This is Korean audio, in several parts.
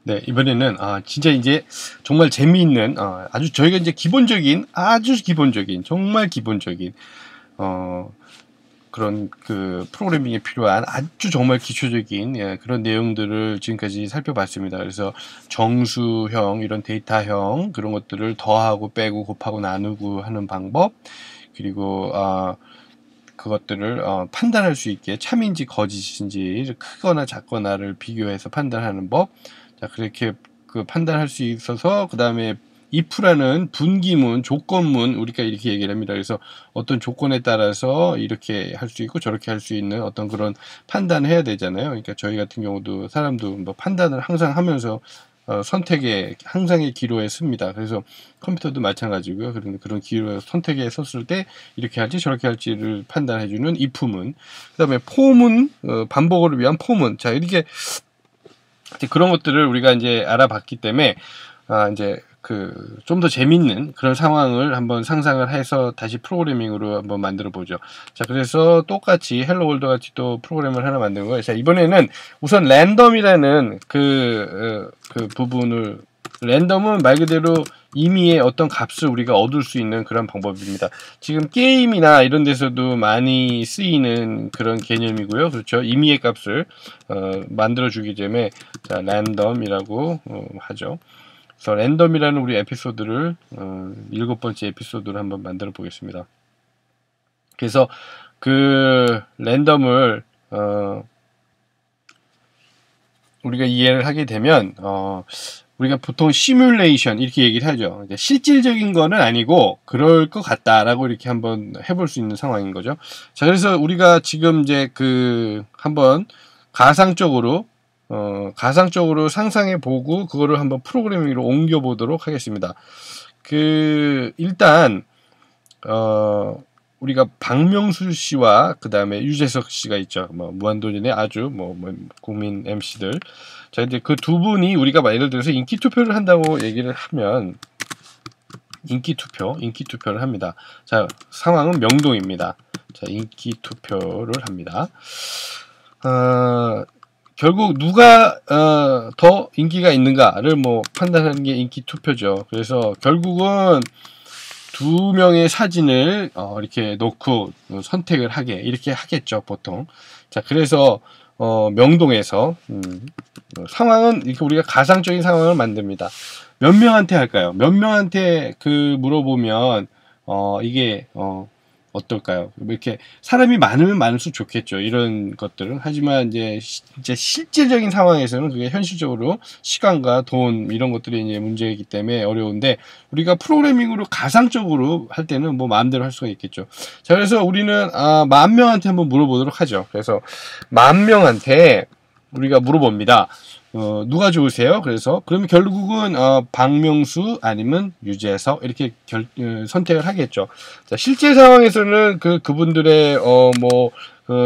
네, 이번에는 진짜 이제 정말 재미있는 아주 저희가 이제 기본적인 아주 기본적인 정말 기본적인 그런 그 프로그래밍에 필요한 아주 정말 기초적인 그런 내용들을 지금까지 살펴봤습니다. 그래서 정수형 이런 데이터형 그런 것들을 더하고 빼고 곱하고 나누고 하는 방법, 그리고 그것들을 판단할 수 있게 참인지 거짓인지 크거나 작거나를 비교해서 판단하는 법. 자, 그렇게 그 판단할 수 있어서 그 다음에 if라는 분기문, 조건문 우리가 이렇게 얘기를 합니다. 그래서 어떤 조건에 따라서 이렇게 할 수 있고 저렇게 할 수 있는 어떤 그런 판단을 해야 되잖아요. 그러니까 저희 같은 경우도 사람도 뭐 판단을 항상 하면서 선택에 항상의 기로에 씁니다. 그래서 컴퓨터도 마찬가지고요. 그런 기로 선택에 섰을 때 이렇게 할지 저렇게 할지를 판단해주는 if문. 그다음에 for문, 반복을 위한 for문. 자, 이렇게 그런 것들을 우리가 이제 알아봤기 때문에 이제 좀 더 재밌는 그런 상황을 한번 상상을 해서 다시 프로그래밍으로 한번 만들어 보죠. 자, 그래서 똑같이 헬로 월드 같이 또 프로그램을 하나 만든 거예요. 자, 이번에는 우선 랜덤이라는 그 부분을, 랜덤은 말 그대로 임의의 어떤 값을 우리가 얻을 수 있는 그런 방법입니다. 지금 게임이나 이런 데서도 많이 쓰이는 그런 개념이고요. 그렇죠. 임의의 값을 만들어 주기 때문에 자, 랜덤이라고 하죠. 그래서 랜덤이라는 우리 에피소드를 7번째 에피소드를 한번 만들어 보겠습니다. 그래서 그 랜덤을 우리가 이해를 하게 되면 우리가 보통 시뮬레이션 이렇게 얘기를 하죠. 실질적인 거는 아니고 그럴 것 같다라고 이렇게 한번 해볼 수 있는 상황인 거죠. 자, 그래서 우리가 지금 이제 한번 가상적으로 상상해 보고 그거를 한번 프로그래밍으로 옮겨 보도록 하겠습니다. 일단 우리가 박명수 씨와 그 다음에 유재석 씨가 있죠. 무한도전의 아주 국민 MC들. 자, 이제 그 두 분이 우리가 예를 들어서 인기 투표를 한다고 얘기를 하면 인기 투표를 합니다. 자, 상황은 명동입니다. 자, 인기 투표를 합니다. 결국 누가 더 인기가 있는가를 판단하는 게 인기 투표죠. 그래서 결국은 두 명의 사진을 이렇게 놓고 선택을 하게 이렇게 하겠죠, 보통. 자, 그래서 명동에서 상황은 이렇게 우리가 가상적인 상황을 만듭니다. 몇 명한테 할까요? 몇 명한테 물어보면 이게 어떨까요? 이렇게 사람이 많으면 많을수록 좋겠죠. 이런 것들은. 하지만 이제 진짜 실질적인 상황에서는 그게 현실적으로 시간과 돈 이런 것들이 이제 문제이기 때문에 어려운데, 우리가 프로그래밍으로 가상적으로 할 때는 마음대로 할 수가 있겠죠. 자, 그래서 우리는 10,000명한테 한번 물어보도록 하죠. 그래서 10,000명한테 우리가 물어봅니다. 누가 좋으세요? 그러면 결국은 박명수 아니면 유재석 이렇게 선택을 하겠죠. 자, 실제 상황에서는 그분들의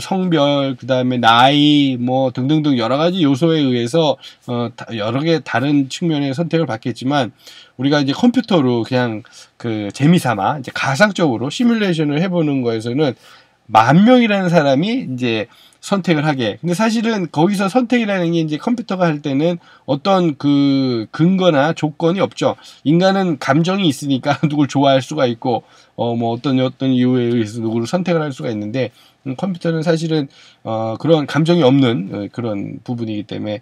성별, 그 다음에 나이, 등등등 여러 가지 요소에 의해서 여러 개 다른 측면의 선택을 받겠지만, 우리가 이제 컴퓨터로 그냥 재미삼아 이제 가상적으로 시뮬레이션을 해보는 거에서는 10,000명이라는 사람이 이제 선택을 하게. 근데 사실은 거기서 선택이라는 게 이제 컴퓨터가 할 때는 어떤 근거나 조건이 없죠. 인간은 감정이 있으니까 누굴 좋아할 수가 있고, 어떤 이유에 의해서 누구를 선택을 할 수가 있는데, 컴퓨터는 사실은, 그런 감정이 없는 그런 부분이기 때문에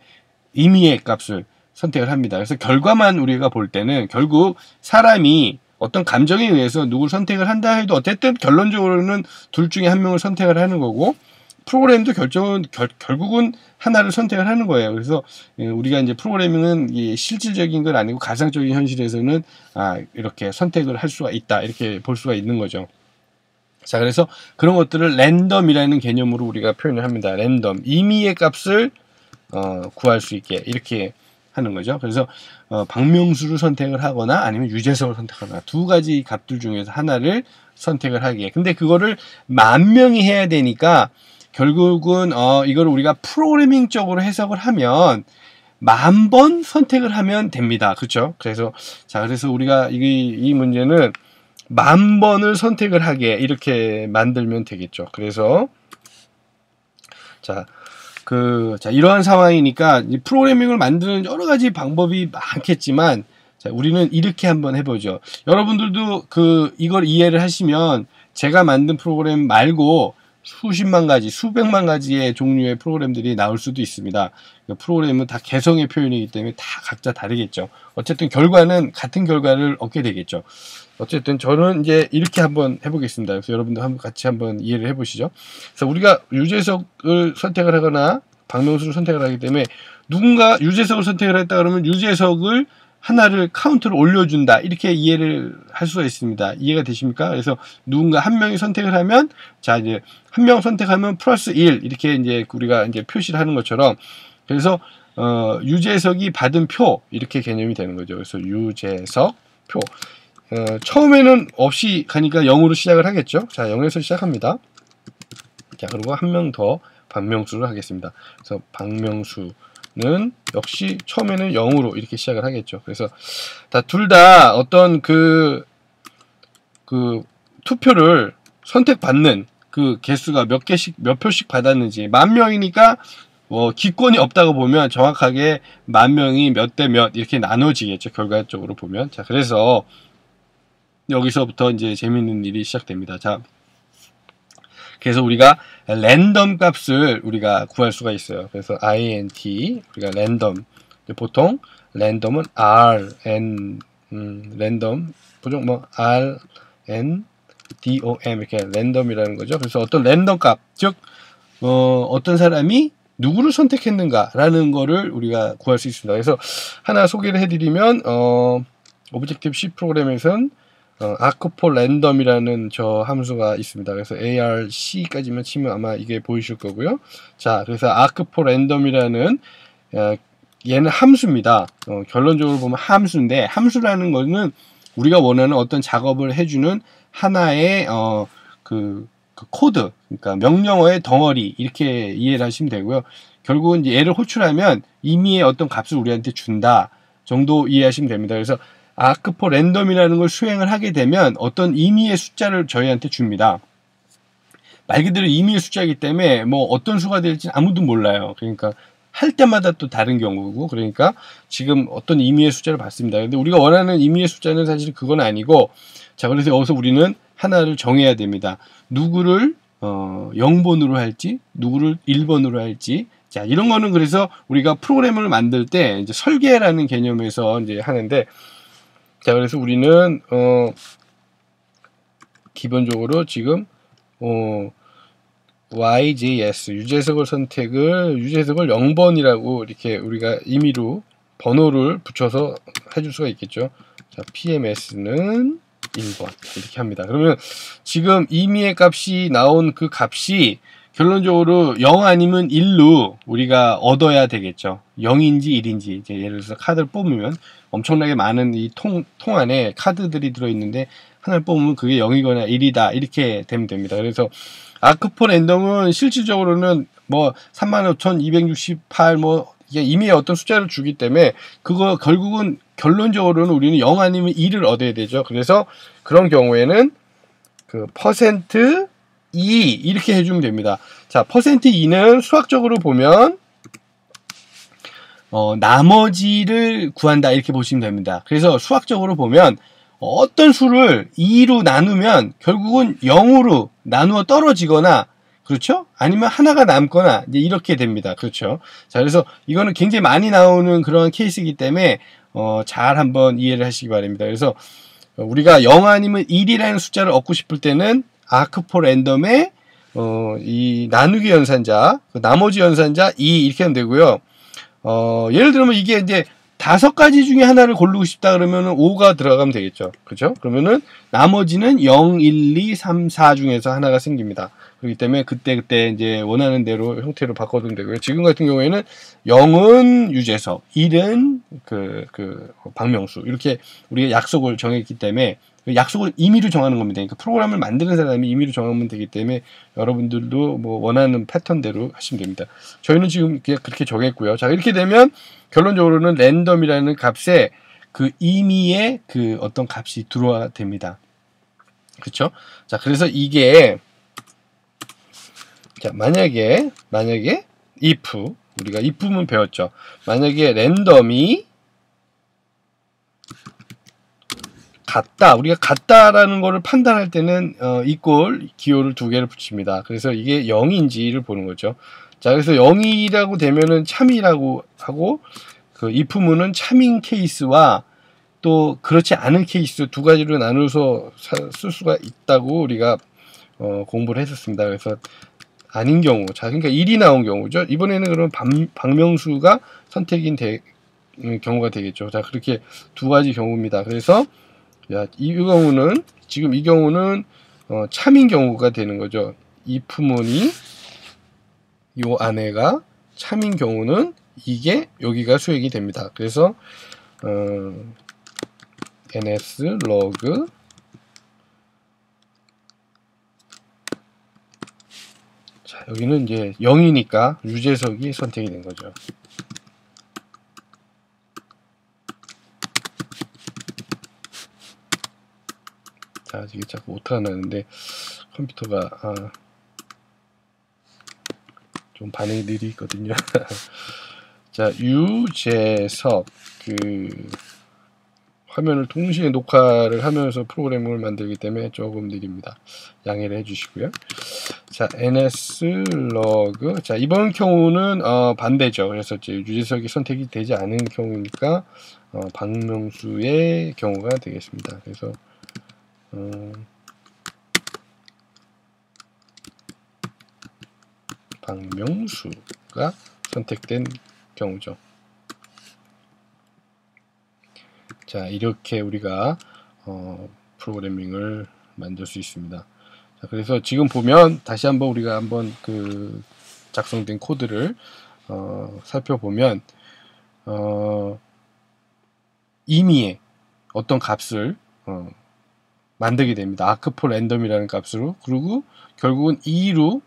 임의의 값을 선택을 합니다. 그래서 결과만 우리가 볼 때는 결국 사람이 어떤 감정에 의해서 누굴 선택을 한다 해도 어쨌든 결론적으로는 둘 중에 한 명을 선택을 하는 거고, 프로그램도 결국은 하나를 선택을 하는 거예요. 그래서 우리가 이제 프로그래밍은 실질적인 건 아니고 가상적인 현실에서는 이렇게 선택을 할 수가 있다, 이렇게 볼 수가 있는 거죠. 자, 그래서 그런 것들을 랜덤이라는 개념으로 우리가 표현을 합니다. 랜덤, 임의의 값을 구할 수 있게 이렇게 하는 거죠. 그래서 박명수를 선택을 하거나 아니면 유재석을 선택하거나 두 가지 값들 중에서 하나를 선택을 하게. 근데 그거를 10,000명이 해야 되니까 결국은 이걸 우리가 프로그래밍적으로 해석을 하면 10,000번 선택을 하면 됩니다. 그렇죠? 그래서 우리가 이 문제는 10,000번을 선택을 하게 이렇게 만들면 되겠죠. 그래서 자, 자, 이러한 상황이니까 이 프로그래밍을 만드는 여러 가지 방법이 많겠지만, 자, 우리는 이렇게 한번 해보죠. 여러분들도 이걸 이해를 하시면 제가 만든 프로그램 말고 수십만 가지, 수백만 가지의 종류의 프로그램들이 나올 수도 있습니다. 프로그램은 다 개성의 표현이기 때문에 다 각자 다르겠죠. 어쨌든 결과는 같은 결과를 얻게 되겠죠. 어쨌든 저는 이제 이렇게 한번 해보겠습니다. 그래서 여러분도 같이 한번 이해를 해보시죠. 그래서 우리가 유재석을 선택을 하거나 박명수를 선택을 하기 때문에 누군가 유재석을 선택을 했다 그러면 유재석을 하나를 카운트를 올려준다, 이렇게 이해를 할 수가 있습니다. 이해가 되십니까? 그래서 누군가 한 명이 선택을 하면, 자, 이제 한 명 선택하면 플러스 1 이렇게 이제 우리가 이제 표시를 하는 것처럼, 그래서 유재석이 받은 표, 이렇게 개념이 되는 거죠. 그래서 유재석 표, 처음에는 없이 가니까 0으로 시작을 하겠죠. 자, 0에서 시작합니다. 자, 그리고 한 명 더 박명수를 하겠습니다. 그래서 박명수는 역시 처음에는 0으로 이렇게 시작을 하겠죠. 그래서 둘 다 어떤 투표를 선택받는 그 개수가 몇 표씩 받았는지, 10,000명이니까 기권이 없다고 보면 정확하게 10,000명이 몇 대 몇 이렇게 나눠지겠죠. 결과적으로 보면. 자, 그래서 여기서부터 이제 재밌는 일이 시작됩니다. 자, 그래서 우리가 랜덤 값을 우리가 구할 수가 있어요. 그래서 int, 우리가 랜덤, 보통 랜덤은 rn, 랜덤, 보통 rn, dom, 이렇게 랜덤이라는 거죠. 그래서 어떤 랜덤 값, 즉 어떤 사람이 누구를 선택했는가라는 거를 우리가 구할 수 있습니다. 그래서 하나 소개를 해드리면 오브젝티브 C 프로그램에서는 arc4random이라는 저 함수가 있습니다. 그래서 arc까지만 치면 아마 이게 보이실 거고요. 자, 그래서 arc4random이라는 얘는 함수입니다. 결론적으로 보면 함수인데, 함수라는 거는 우리가 원하는 어떤 작업을 해주는 하나의 코드, 그러니까 명령어의 덩어리, 이렇게 이해를 하시면 되고요. 결국은 이제 얘를 호출하면 임의의 어떤 값을 우리한테 준다 정도 이해하시면 됩니다. 그래서 arc4random이라는 걸 수행을 하게 되면 어떤 임의의 숫자를 저희한테 줍니다. 말 그대로 임의의 숫자이기 때문에 뭐 어떤 수가 될지 아무도 몰라요. 그러니까 할 때마다 또 다른 경우고, 그러니까 지금 어떤 임의의 숫자를 받습니다. 근데 우리가 원하는 임의의 숫자는 사실 그건 아니고, 자, 그래서 여기서 우리는 하나를 정해야 됩니다. 누구를 0번으로 할지, 누구를 1번으로 할지. 자, 이런 거는 그래서 우리가 프로그램을 만들 때 이제 설계라는 개념에서 이제 하는데, 자, 그래서 우리는 기본적으로 지금 YJS 유재석을 유재석을 0번이라고 이렇게 우리가 임의로 번호를 붙여서 해줄 수가 있겠죠. 자, PMS는 1번 이렇게 합니다. 그러면 지금 임의의 값이 나온 그 값이 결론적으로 0 아니면 1로 우리가 얻어야 되겠죠. 0인지 1인지. 이제 예를 들어서 카드를 뽑으면 엄청나게 많은 이 통 안에 카드들이 들어있는데 하나를 뽑으면 그게 0이거나 1이다 이렇게 되면 됩니다. 그래서 arc4random은 실질적으로는 뭐 35,268 이게 임의의 어떤 숫자를 주기 때문에 그거 결국은 결론적으로는 우리는 0 아니면 1을 얻어야 되죠. 그래서 그런 경우에는 그 %2 이렇게 해주면 됩니다. 자, %2는 수학적으로 보면 나머지를 구한다 이렇게 보시면 됩니다. 그래서 수학적으로 보면 어떤 수를 2로 나누면 결국은 0으로 나누어 떨어지거나, 그렇죠? 아니면 하나가 남거나 이제 이렇게 됩니다. 그렇죠? 자, 그래서 이거는 굉장히 많이 나오는 그런 케이스이기 때문에 잘 한번 이해를 하시기 바랍니다. 그래서 우리가 0 아니면 1이라는 숫자를 얻고 싶을 때는 arc4random의 이 나누기 연산자, 나머지 연산자 2 이렇게 하면 되고요. 예를 들면 이게 이제 5가지 중에 하나를 고르고 싶다 그러면은 5가 들어가면 되겠죠. 그죠? 그러면은 나머지는 0, 1, 2, 3, 4 중에서 하나가 생깁니다. 그렇기 때문에 그때 이제 원하는 대로 형태로 바꿔도 되고요. 지금 같은 경우에는 0은 유재석, 1은 박명수. 이렇게 우리가 약속을 정했기 때문에 약속을 임의로 정하는 겁니다. 그러니까 프로그램을 만드는 사람이 임의로 정하면 되기 때문에 여러분들도 뭐 원하는 패턴대로 하시면 됩니다. 저희는 지금 그렇게 정했고요. 자, 이렇게 되면 결론적으로는 랜덤이라는 값에 그 임의의 그 어떤 값이 들어와 됩니다. 그렇죠? 자, 그래서 이게 자, 만약에 if 우리가 if만 배웠죠. 만약에 랜덤이 같다. 우리가 같다라는 거를 판단할 때는 equal 기호를 2개를 붙입니다. 그래서 이게 0인지를 보는 거죠. 자, 그래서 0이라고 되면은 참이라고 하고 그 if문은 참인 케이스와 또 그렇지 않은 케이스 두 가지로 나눠서 쓸 수가 있다고 우리가 공부를 했었습니다. 그래서 아닌 경우, 자, 그러니까 1이 나온 경우죠. 이번에는 그럼 박명수가 선택인 경우가 되겠죠. 자, 그렇게 두 가지 경우입니다. 그래서 이 경우는 지금 이 경우는 참인 경우가 되는 거죠. if문이 요 안에가 참인 경우는 이게 여기가 수행이 됩니다. 그래서 ns log 자, 여기는 이제 0이니까 유재석이 선택이 된 거죠. 자, 이게 자꾸 오타가 나는데 컴퓨터가 좀 반응이 느리거든요. 자, 유재석 화면을 동시에 녹화를 하면서 프로그램을 만들기 때문에 조금 느립니다. 양해를 해주시고요. 자, nslog 자, 이번 경우는 반대죠. 그래서 이제 유재석이 선택이 되지 않은 경우니까 박명수의 경우가 되겠습니다. 그래서 박명수가 선택된 경우죠. 자, 이렇게 우리가 프로그래밍을 만들 수 있습니다. 자, 그래서 지금 보면 다시 한번 우리가 한번 그 작성된 코드를 살펴보면 임의의 어떤 값을 만들게 됩니다. arc4 랜덤이라는 값으로. 그리고 결국은 2로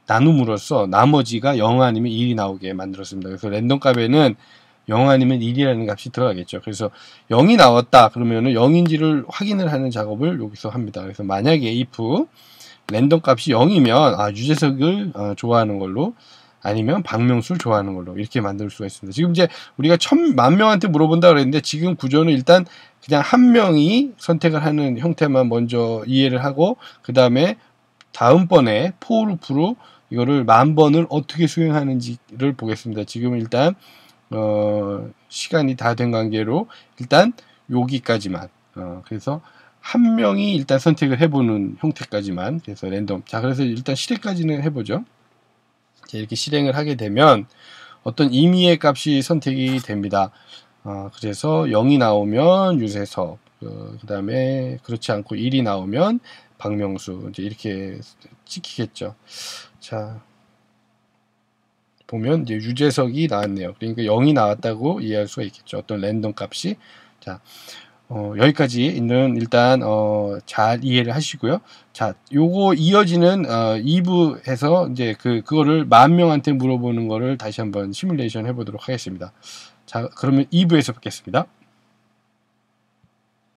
나눔으로써 나머지가 0 아니면 1이 나오게 만들었습니다. 그래서 랜덤 값에는 0 아니면 1이라는 값이 들어가겠죠. 그래서 0이 나왔다 그러면은 0인지를 확인을 하는 작업을 여기서 합니다. 그래서 만약에 if 랜덤 값이 0이면 유재석을 좋아하는 걸로 아니면 박명수를 좋아하는 걸로 이렇게 만들 수가 있습니다. 지금 이제 우리가 1000만 명한테 물어본다 그랬는데 지금 구조는 일단 그냥 한 명이 선택을 하는 형태만 먼저 이해를 하고 그 다음에 다음번에 for loop로 이거를 10,000번을 어떻게 수행하는지를 보겠습니다. 지금 일단 시간이 다 된 관계로 일단 여기까지만 그래서 한 명이 일단 선택을 해보는 형태까지만 그래서 랜덤 자 그래서 일단 실행까지는 해보죠. 자, 이렇게 실행을 하게 되면 어떤 임의의 값이 선택이 됩니다. 그래서 0이 나오면 유재석 그 다음에 그렇지 않고 1이 나오면 박명수 이제 이렇게 찍히겠죠. 자 보면 이제 유재석이 나왔네요. 그러니까 0이 나왔다고 이해할 수가 있겠죠. 어떤 랜덤 값이. 자, 여기까지는 일단 잘 이해를 하시고요. 자, 요거 이어지는 2부에서 이제 그거를 10,000명한테 물어보는 거를 다시 한번 시뮬레이션 해보도록 하겠습니다. 자, 그러면 2부에서 뵙겠습니다.